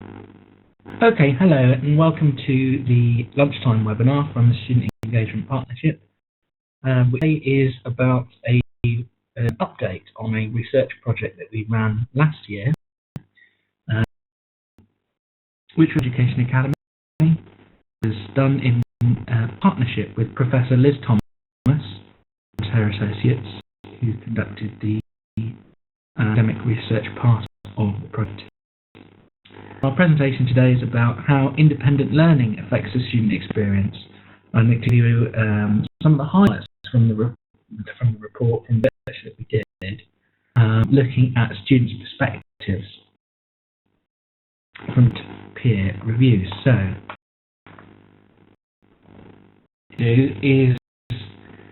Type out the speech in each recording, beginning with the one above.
Okay, hello and welcome to the lunchtime webinar from the Student Engagement Partnership, which is about an update on a research project that we ran last year, which Education Academy was done in partnership with Professor Liz Thomas and her associates, who conducted the academic research part of the project. Our presentation today is about how independent learning affects the student experience. I'm going to give you some of the highlights from the report from the research that we did, looking at students' perspectives from peer reviews. So, is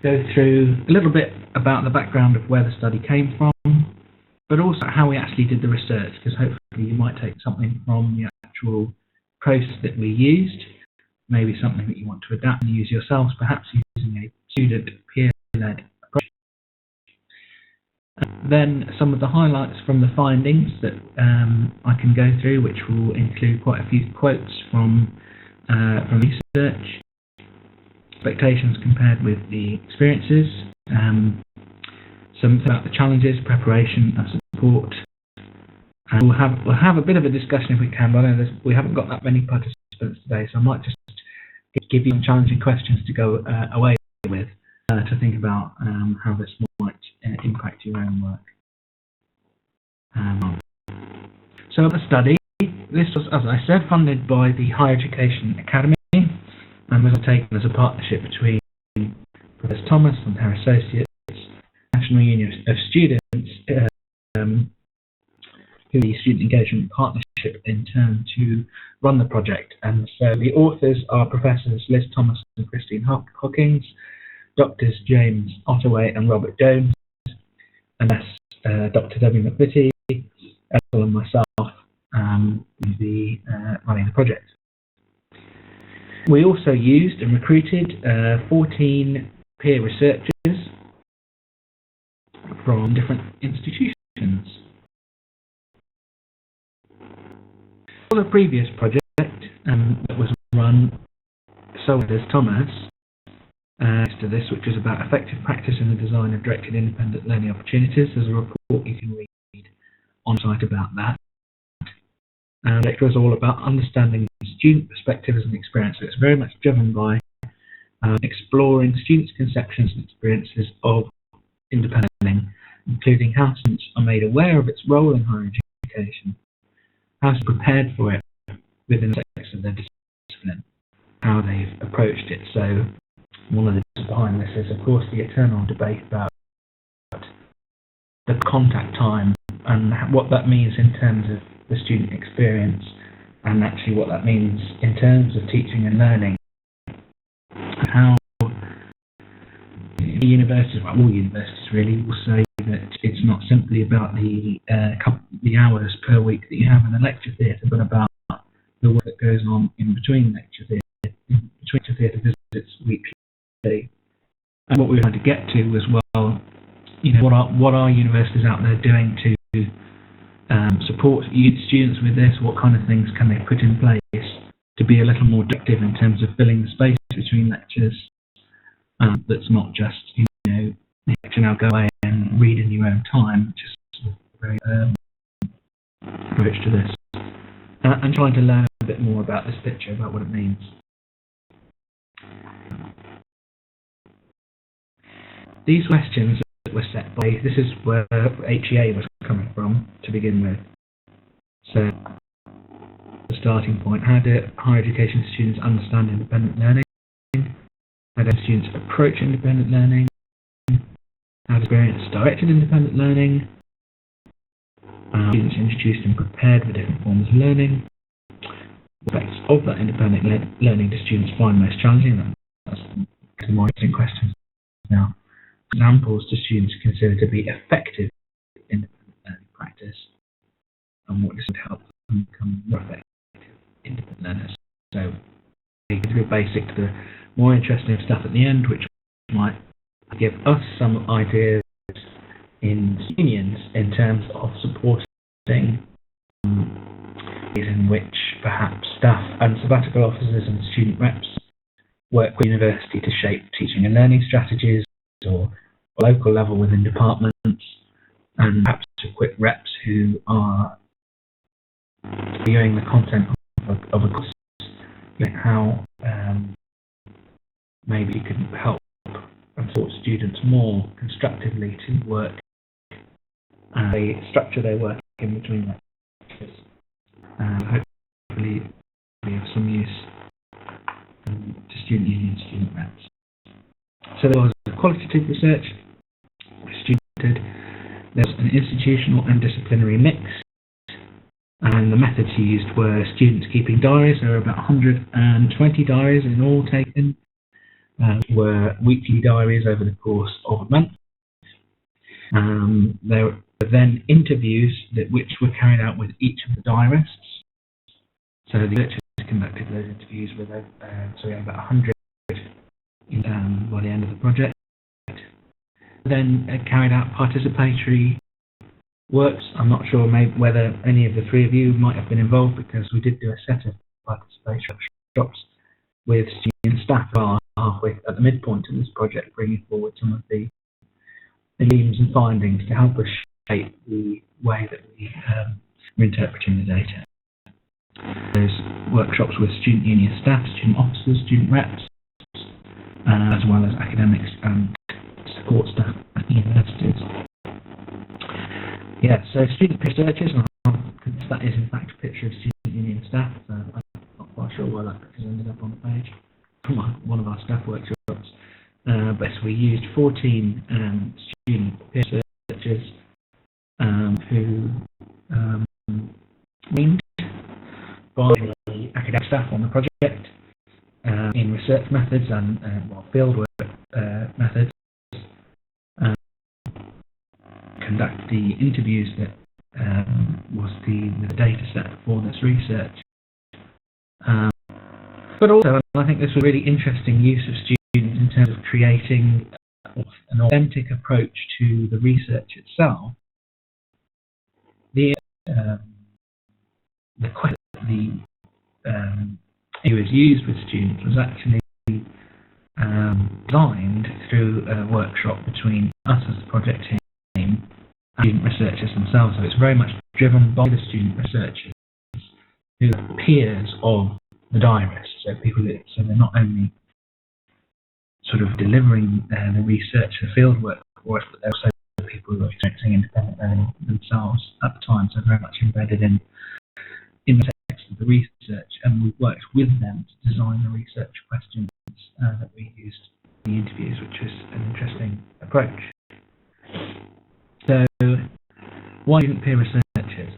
go through a little bit about the background of where the study came from, but also how we actually did the research, because hopefully you might take something from the actual process that we used, maybe something that you want to adapt and use yourselves, perhaps using a student peer-led approach. Then some of the highlights from the findings that I can go through, which will include quite a few quotes from research, expectations compared with the experiences, some about the challenges, preparation and support. And we'll have a bit of a discussion if we can, but I know we haven't got that many participants today, so I might just give you some challenging questions to go away with, to think about how this might impact your own work. So the study, this was, as I said, funded by the Higher Education Academy and was taken as a partnership between Professor Thomas and her associates, National Union of Students, who the Student Engagement Partnership in turn to run the project. And so the authors are Professors Liz Thomas and Christine Hawkins, Doctors James Ottaway and Robert Jones, and that's Dr. Debbie McVitie, Ethel and myself, running the project. We also used and recruited 14 peer researchers from different institutions. For the previous project that was run solely by Liz Thomas, next to this, which is about effective practice in the design of directed independent learning opportunities, there's a report you can read on site about that. And the lecture is all about understanding student perspectives and experience. So it's very much driven by exploring students' conceptions and experiences of independent learning, including how students are made aware of its role in higher education, how to prepared for it within the context of their discipline, how they've approached it. So one of the things behind this is, of course, the eternal debate about the contact time and what that means in terms of the student experience, and actually what that means in terms of teaching and learning. How the universities, well, all universities really, will say that it's not simply about the hours per week that you have in the lecture theatre, but about the work that goes on in between lecture theatre visits weekly. And what we're trying to get to as well, you know, what are universities out there doing to support students with this? What kind of things can they put in place to be a little more active in terms of filling the space between lectures? That's not just, you know, lecture now, go away and read in your own time, which is sort of very approach to this. And trying to learn a bit more about this picture, about what it means. These questions that were set by, this is where HEA was coming from to begin with. So, the starting point, how do higher education students understand independent learning? How do students approach independent learning? How do experience directed independent learning? Students introduced and prepared for different forms of learning. What effects of that independent learning do students find most challenging? That's the more interesting question now. Examples do students consider to be effective independent learning practice, and what does it help them become more effective independent learners? So, it's a bit basic to the more interesting stuff at the end, which might give us some ideas in unions in terms of supporting ways in which perhaps staff and sabbatical officers and student reps work with university to shape teaching and learning strategies, or local level within departments, and perhaps equip reps who are viewing the content of a course, how maybe you can help and support students more constructively to work and they structure their work in between lectures. Hopefully be of some use to student union and student reps. So there was qualitative research, there was an institutional and disciplinary mix, and the methods used were students keeping diaries. There were about 120 diaries in all taken, were weekly diaries over the course of a month. There were then interviews which were carried out with each of the diarists. So the researchers conducted those interviews with so we had about 100 by the end of the project. Then carried out participatory works. I'm not sure whether any of the three of you might have been involved, because we did do a set of participatory workshops with student staff halfway at the midpoint of this project, bringing forward some of the themes and findings to help us shape the way that we're interpreting the data. There's workshops with student union staff, student officers, student reps, as well as academics and support staff at universities. Yeah, so student researchers, and that is in fact a picture of student union staff, so I'm not quite sure why that picture's ended up on the page from one of our staff workshops. But we used 14 student researchers who named by the academic staff on the project in research methods and fieldwork methods, conduct the interviews that was the data set for this research. But also, I think this was a really interesting use of students in terms of creating an authentic approach to the research itself. The it was used with students was actually designed through a workshop between us as the project team and student researchers themselves. So it's very much driven by the student researchers who are peers of the diarists. So so they're not only sort of delivering the research, the field work for us, but they're also people who are experiencing independent learning themselves at the time, so very much embedded in the text of the research, and we've worked with them to design the research questions that we used in the interviews, which was an interesting approach. So, why student peer researchers?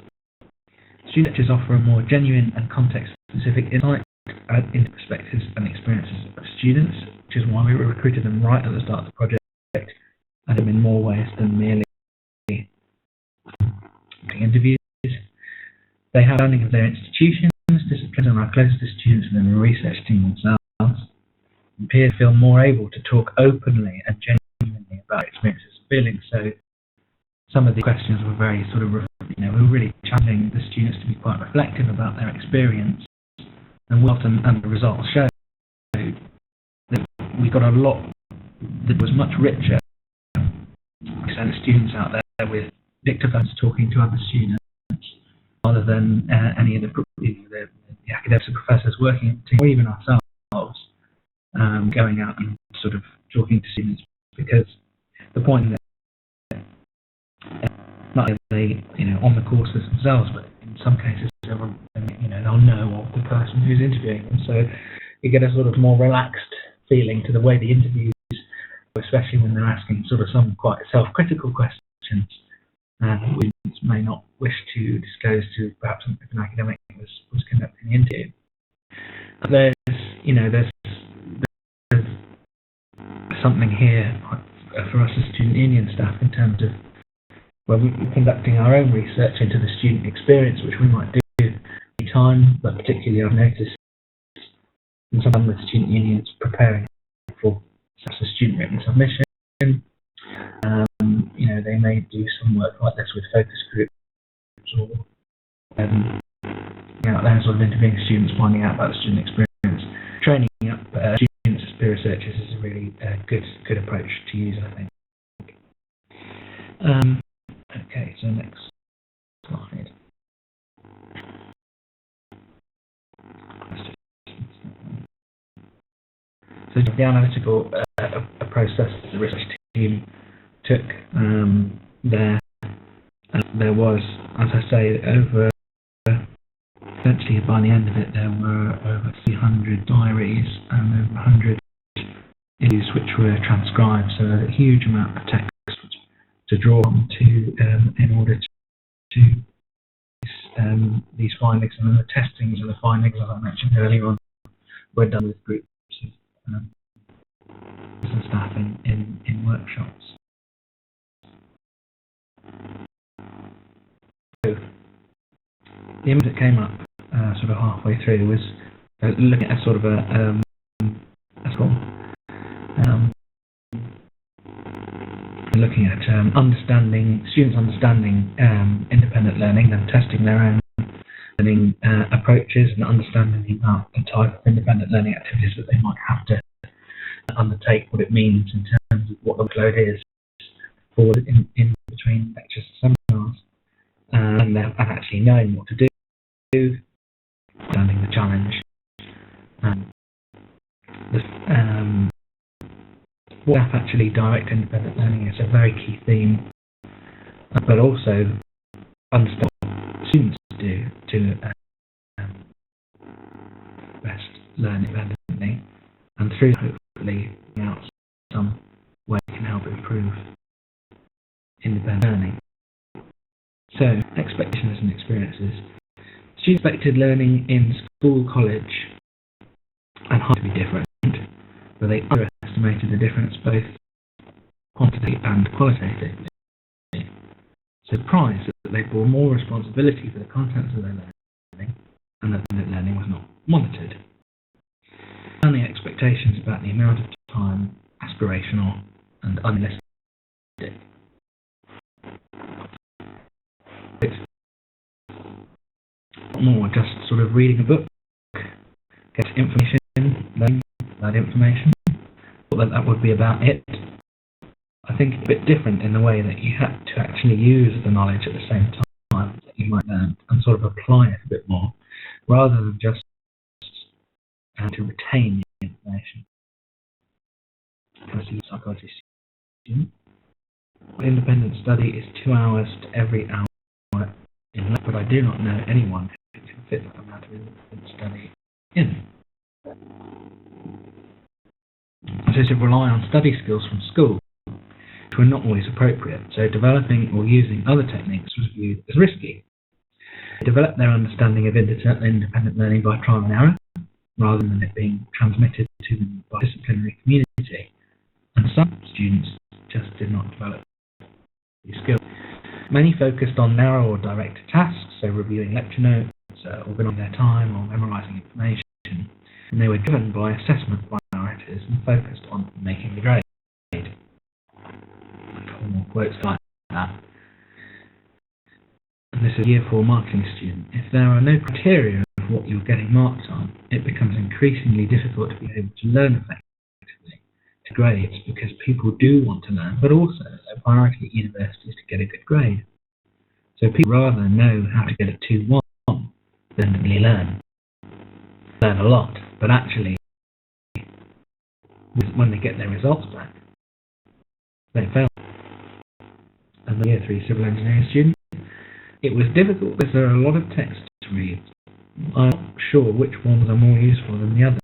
Student researchers offer a more genuine and context-specific insight into perspectives and experiences of students, which is why we recruited them right at the start of the project, and in more ways than merely interviews. They have understanding of their institutions, disciplines, and are closer to students than the research team themselves. And peers feel more able to talk openly and genuinely about experiences and feelings. So some of the questions were very sort of, we were really challenging the students to be quite reflective about their experience, and the results showed that we got a lot that was much richer. We sent students out there with dictaphones talking to other students, rather than any of the academics and professors working in the team, or even ourselves, going out and sort of talking to students, because the point that not only on the courses themselves, but in some cases they'll know of the person who's interviewing them, so you get a sort of more relaxed feeling to the way the interviews, especially when they're asking sort of some quite self-critical questions we may not wish to disclose to perhaps if an academic was conducting the interview. There's something here for us as student union staff in terms of when we're conducting our own research into the student experience, which we might do any time, but particularly I've noticed in some with student unions preparing for such a student written submission. They may do some work like this with focus groups, or out there and sort of interviewing students, finding out about the student experience. Training up students as peer researchers is a really good approach to use, I think. Okay, so next slide. So the analytical process the research team took there was, as I say, essentially by the end of it there were over 300 diaries and over 100 issues which were transcribed, so a huge amount of text to draw on in order to these findings, and then the testings and the findings, as I mentioned earlier on, were done with groups of and staff in workshops. So the image that came up sort of halfway through was looking at a sort of looking at students understanding independent learning and testing their own learning approaches and understanding about the type of independent learning activities that they might have to undertake, what it means in terms of what the workload is for in between lectures and seminars, and actually knowing what to do, understanding the challenge, what actually direct independent learning is a very key theme, but also understand what students do to best learn independently, and through hopefully out some way can help improve independent learning. So, expectations and experiences. Students expected learning in school, college, and hard to be different, but they underestimated the difference both quantitatively and qualitatively. So surprised that they bore more responsibility for the contents of their learning, and that learning was not monitored. And the expectations about the amount of time, aspirational and unrealistic. It's more just sort of reading a book, get information, learning that information, but that would be about it. I think it's a bit different in the way that you have to actually use the knowledge at the same time that you might learn and sort of apply it a bit more, rather than just to retain the information. As a psychology student, independent study is 2 hours to every hour in length, but I do not know anyone who can fit that amount of independent study in. So to rely on study skills from school, which were not always appropriate, so developing or using other techniques was viewed as risky. They developed their understanding of independent learning by trial and error, rather than it being transmitted to them by a disciplinary community, and some students just did not develop these skills. Many focused on narrow or direct tasks, so reviewing lecture notes, organising their time, or memorising information, and they were driven by assessment priorities and focused on making the grade. A couple more quotes like that. And this is a Year 4 marketing student. If there are no criteria of what you're getting marked on, it becomes increasingly difficult to be able to learn effectively to grades, because people do want to learn, but also their priority at university is to get a good grade. So people rather know how to get a 2-1 than really learn a lot, but actually when they get their results back, they fail. And the Year 3 civil engineering student, it was difficult because there are a lot of texts to read. I'm not sure which ones are more useful than the others.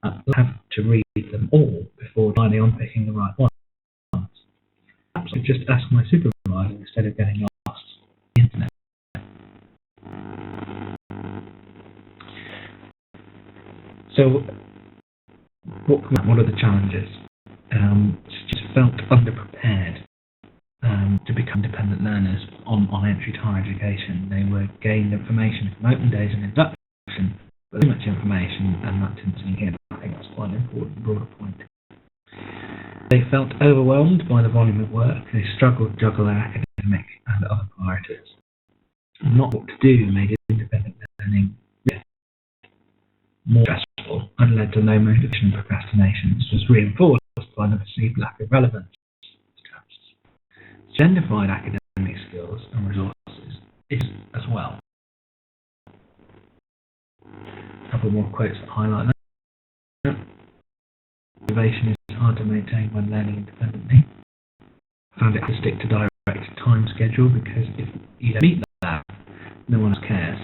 I have to read them all before finally on picking the right ones. Perhaps I could just ask my supervisor instead of getting lost on the internet. So, what are the challenges? Students felt underprepared to become dependent learners on entry to higher education. They were gained information from open days and induction, but too much information, and that didn't sink in. I think that's quite an important broader point. They felt overwhelmed by the volume of work. They struggled to juggle their academic and other priorities. Not what to do made it more stressful and led to low motivation and procrastination. This was reinforced by the perceived lack of relevance to tasks. Genderfied academic skills and resources is as well. A couple more quotes that highlight that. Motivation is hard to maintain when learning independently. I found it hard to stick to direct time schedule because if you don't meet that, no one else cares.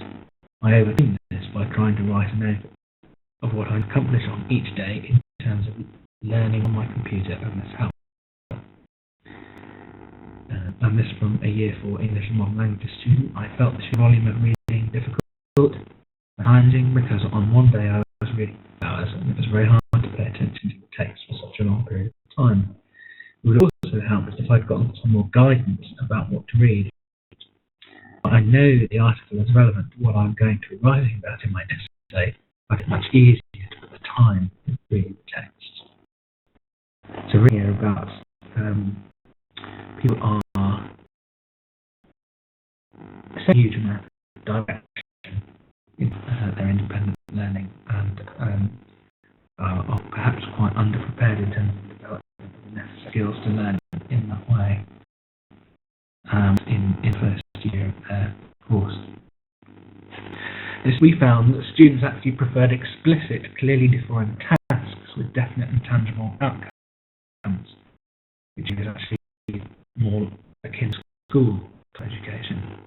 I overcame this by trying to write a note of what I accomplish on each day in terms of learning on my computer, and this helped. And this from a Year 4 English and Modern Languages student. I felt the volume of reading difficult and challenging because on one day I was reading for hours and it was very hard to pay attention to the text for such a long period of time. It would also help if I'd gotten some more guidance about what to read. I know the article is relevant to what I'm going to be writing about in my essay, but it's much easier to put the time in reading the text. So reading here about people are a huge amount of direction in their independent learning and are perhaps quite underprepared in terms of developing the necessary skills to learn in that way in the first year of their course. As we found that students actually preferred explicit, clearly defined tasks with definite and tangible outcomes, which is actually more akin to school education.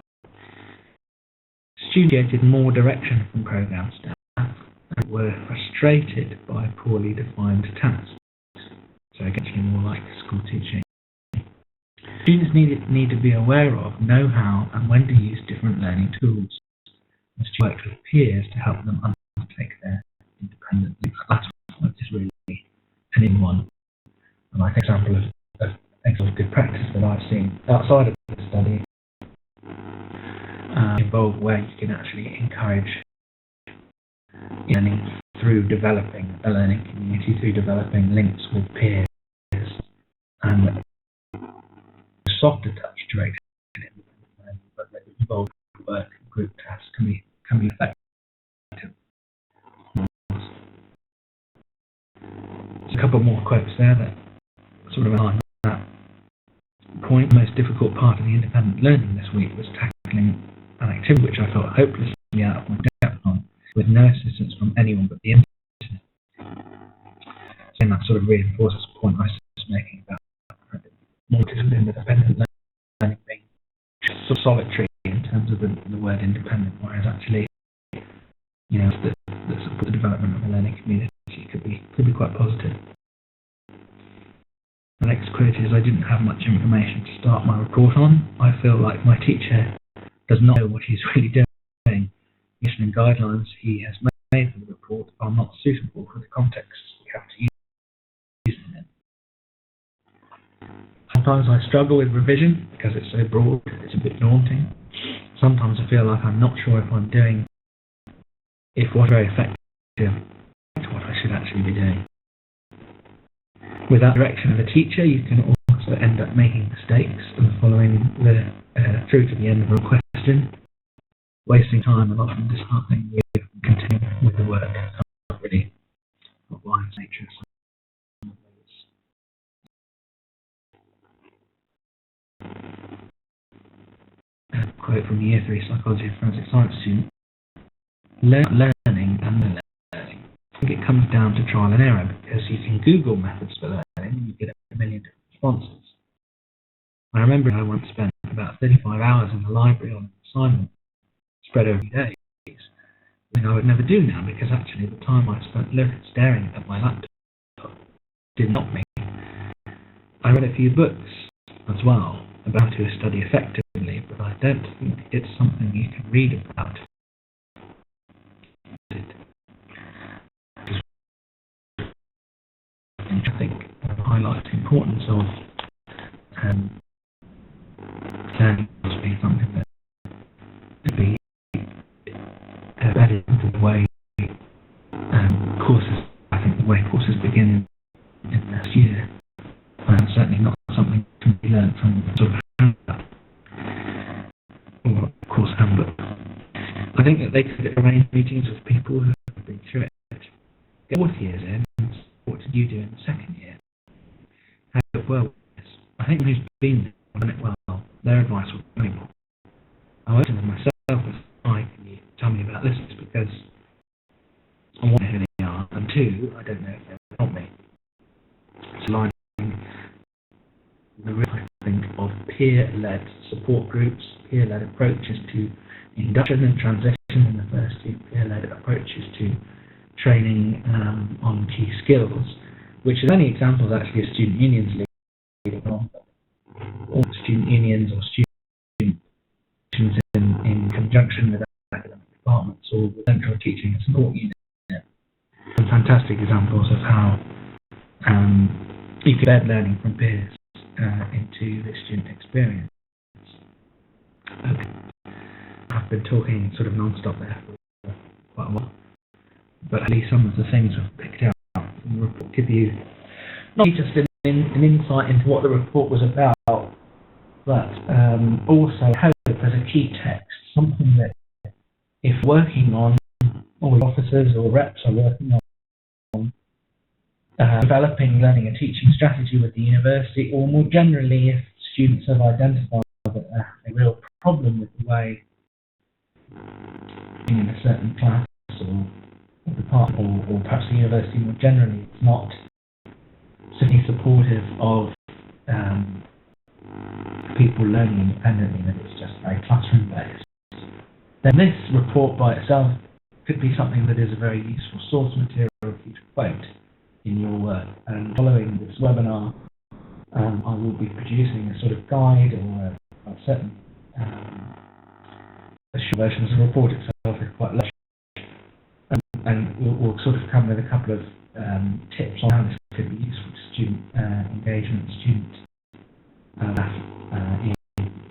Students getting more direction from programme staff and were frustrated by poorly defined tasks. So again, more like school teaching. Students need to be aware of, know how, and when to use different learning tools. And to work with peers to help them undertake their independent learning. That last point is really an in one. And I think example of good practice that I've seen outside of the study involve where you can actually encourage learning through developing a learning community, through developing links with peers, and softer touch directed independent learning, but that involved work and group tasks can be effective. There's a couple more quotes there that sort of align with that point. The most difficult part of the independent learning this week was tackling an activity which I felt hopelessly out of my depth on, with no assistance from anyone but the internet. So that sort of reinforces the point I was making about more disciplined independent learning being sort of solitary in terms of the word independent, whereas actually, the support the development of a learning community could be quite positive. The next quote is, I didn't have much information to start my report on. I feel like my teacher does not know what he's really doing. The mission and guidelines he has made for the report are not suitable for the context we have to use in it. Sometimes I struggle with revision because it's so broad, it's a bit daunting. Sometimes I feel like I'm not sure if what's very effective is what I should actually be doing. Without direction of a teacher, you can also end up making mistakes and following through to the end of a question, wasting time and often disheartening you from continuing with the work. Not really wise nature. A quote from the Year 3 Psychology and Forensic Science student. Learning and learning. I think it comes down to trial and error, because you can Google methods for learning and you get a million different responses. I remember I once spent about 35 hours in the library on an assignment spread over days. Something I would never do now, because actually the time I spent staring at my laptop did not me. I read a few books as well about how to study effectively, but I don't think it's something you can read about. I think highlights the importance of learning as being something that could be embedded into the way courses. I think the way courses begin in this year, certainly not something that can be learned from sort of handbook or course handbook. I think that they could arrange meetings with people who have been through it get 40 years in, what did you do in the second year? How did it well with this? I think who's been there and done it well, their advice would be valuable. I went to them myself as, hi, can you tell me about this? Because I want to know who they are, and two, I don't know if they will help me. It's aligning the real, I think, of peer-led support groups, peer-led approaches to induction and transition in the first year, peer-led approaches to training on key skills, which is only examples actually of student unions leading on. All student unions or student in conjunction with academic departments or the central teaching and support unit. Some fantastic examples of how you can embed learning from peers into the student experience. Okay. I've been talking sort of non-stop there for quite a while, but at least some of the things we've picked out from the report give you not just an insight into what the report was about, but also hope as a key text, something that if working on, or officers or reps are working on developing learning and teaching strategy with the university, or more generally if students have identified that they have a real problem with the way in a certain class or department, or perhaps the university more generally is not certainly supportive of people learning independently, that it's just very classroom based, then this report by itself could be something that is a very useful source material for you to quote in your work. And following this webinar, I will be producing a sort of guide or a certain versions of the report itself is quite large, and we'll sort of come with a couple of tips on how this could be useful to student engagement, student in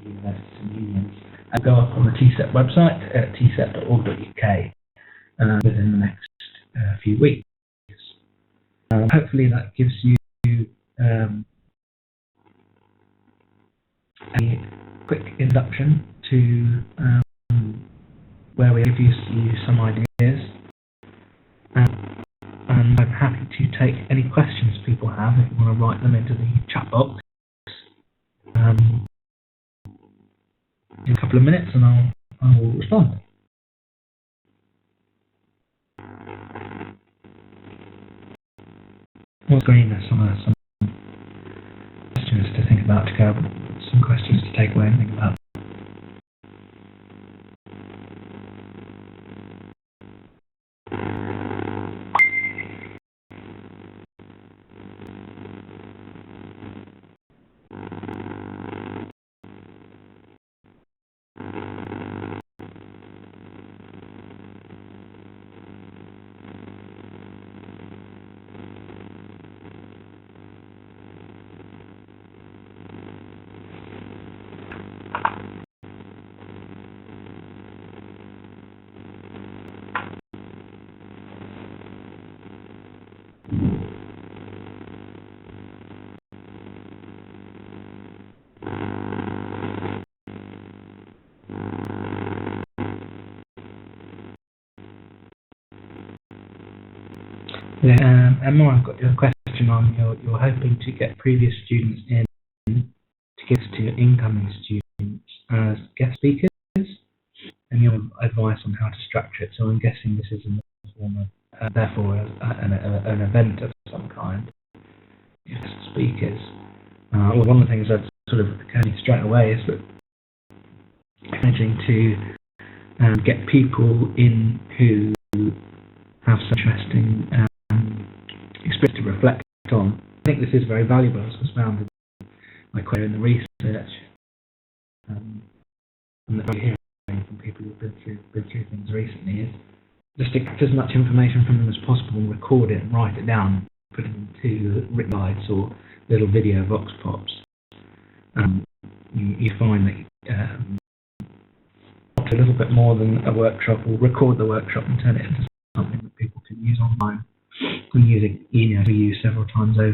universities and unions. And go up on the TSEP website at tsep.org.uk within the next few weeks. Hopefully that gives you a quick introduction to where we give you some ideas. And I'm happy to take any questions people have if you want to write them into the chat box in a couple of minutes, and I will respond. On screen there's some questions to think about to go, some questions to take away and think about. Yeah, Emma, I've got your question on you're hoping to get previous students in to give to incoming students as guest speakers, and your advice on how to structure it. So I'm guessing this is in the form of, therefore, an event of some kind. Guest speakers. Well, one of the things that sort of occurred straight away is that managing to get people in who have some interesting experience to reflect on. I think this is very valuable, as was found in my query in the research, and that we're hearing from people who've been through things recently, is just to get as much information from them as possible and record it and write it down, put it into written guides or little video vox pops. You find that a little bit more than a workshop, or record the workshop and turn it into something that people can use online and use it, to use several times over.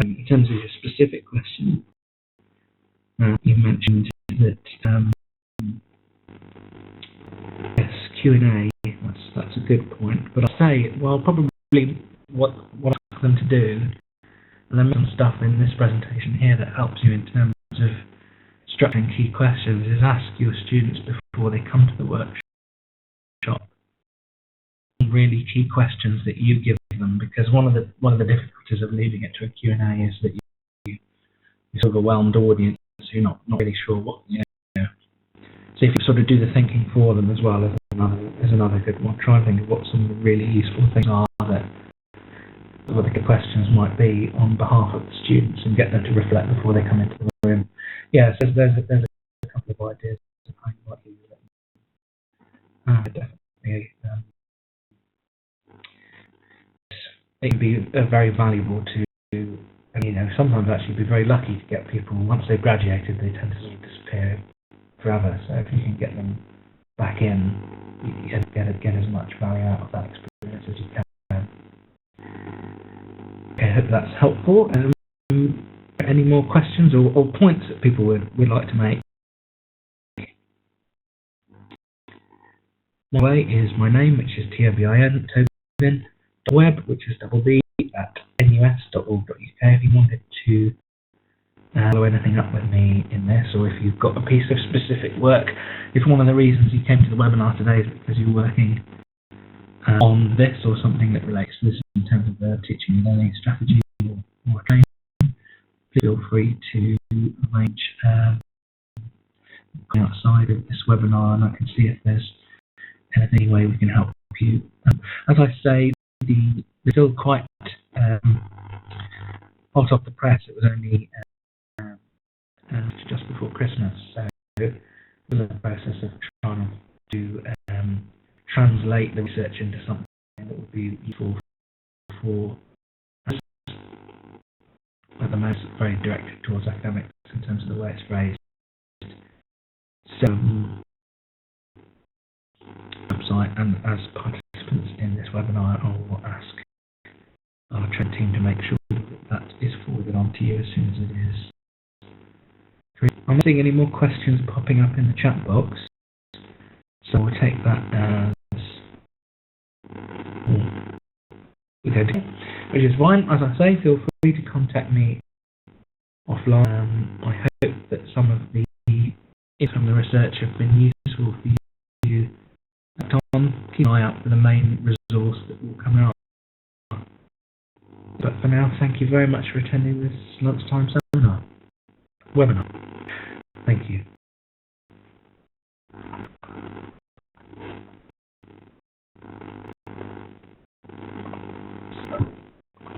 In terms of your specific question, you mentioned that yes, Q&A. That's a a good point. But I'd say, well, probably what I ask them to do, and then some stuff in this presentation here that helps you in terms of structuring key questions, is ask your students before they come to the workshop really key questions that you give them, because one of the difficulties of leaving it to a Q&A is that you sort of overwhelmed audience, so you're not really sure what, So if you sort of do the thinking for them as well is another good one. Try and think of what some of the really useful things are that what the good questions might be on behalf of the students, and get them to reflect before they come into the room. Yeah, so there's a couple of ideas of how you might use it. Definitely. It can be very valuable to, sometimes actually be very lucky to get people, once they've graduated, they tend to sort of disappear forever. So if you can get them back in, you get as much value out of that experience as you can. Okay, I hope that's helpful. Any more questions or points that people would like to make? My way is my name, which is Tobin, Tobin, Webb, which is double-B, at NUS.org.uk if you wanted to follow anything up with me in this, or if you've got a piece of specific work. If one of the reasons you came to the webinar today is because you're working on this or something that relates to this in terms of the teaching and learning strategy or training, feel free to arrange outside of this webinar, and I can see if there's any way we can help you. As I say, they're still quite hot off the press. It was only just before Christmas, so we're in the process of trying to translate the research into something that would be useful for us. At the most, very directed towards academics in terms of the way it's phrased. So, website, and as participants in this webinar, I will ask our training team to make sure that is forwarded on to you as soon as it is. I'm not seeing any more questions popping up in the chat box, so we'll take that as which is fine. As I say, feel free to contact me offline. I hope that some of the research have been useful for you. Tom, keep an eye out for the main resource that will come out. But for now, thank you very much for attending this lunchtime webinar. Thank you.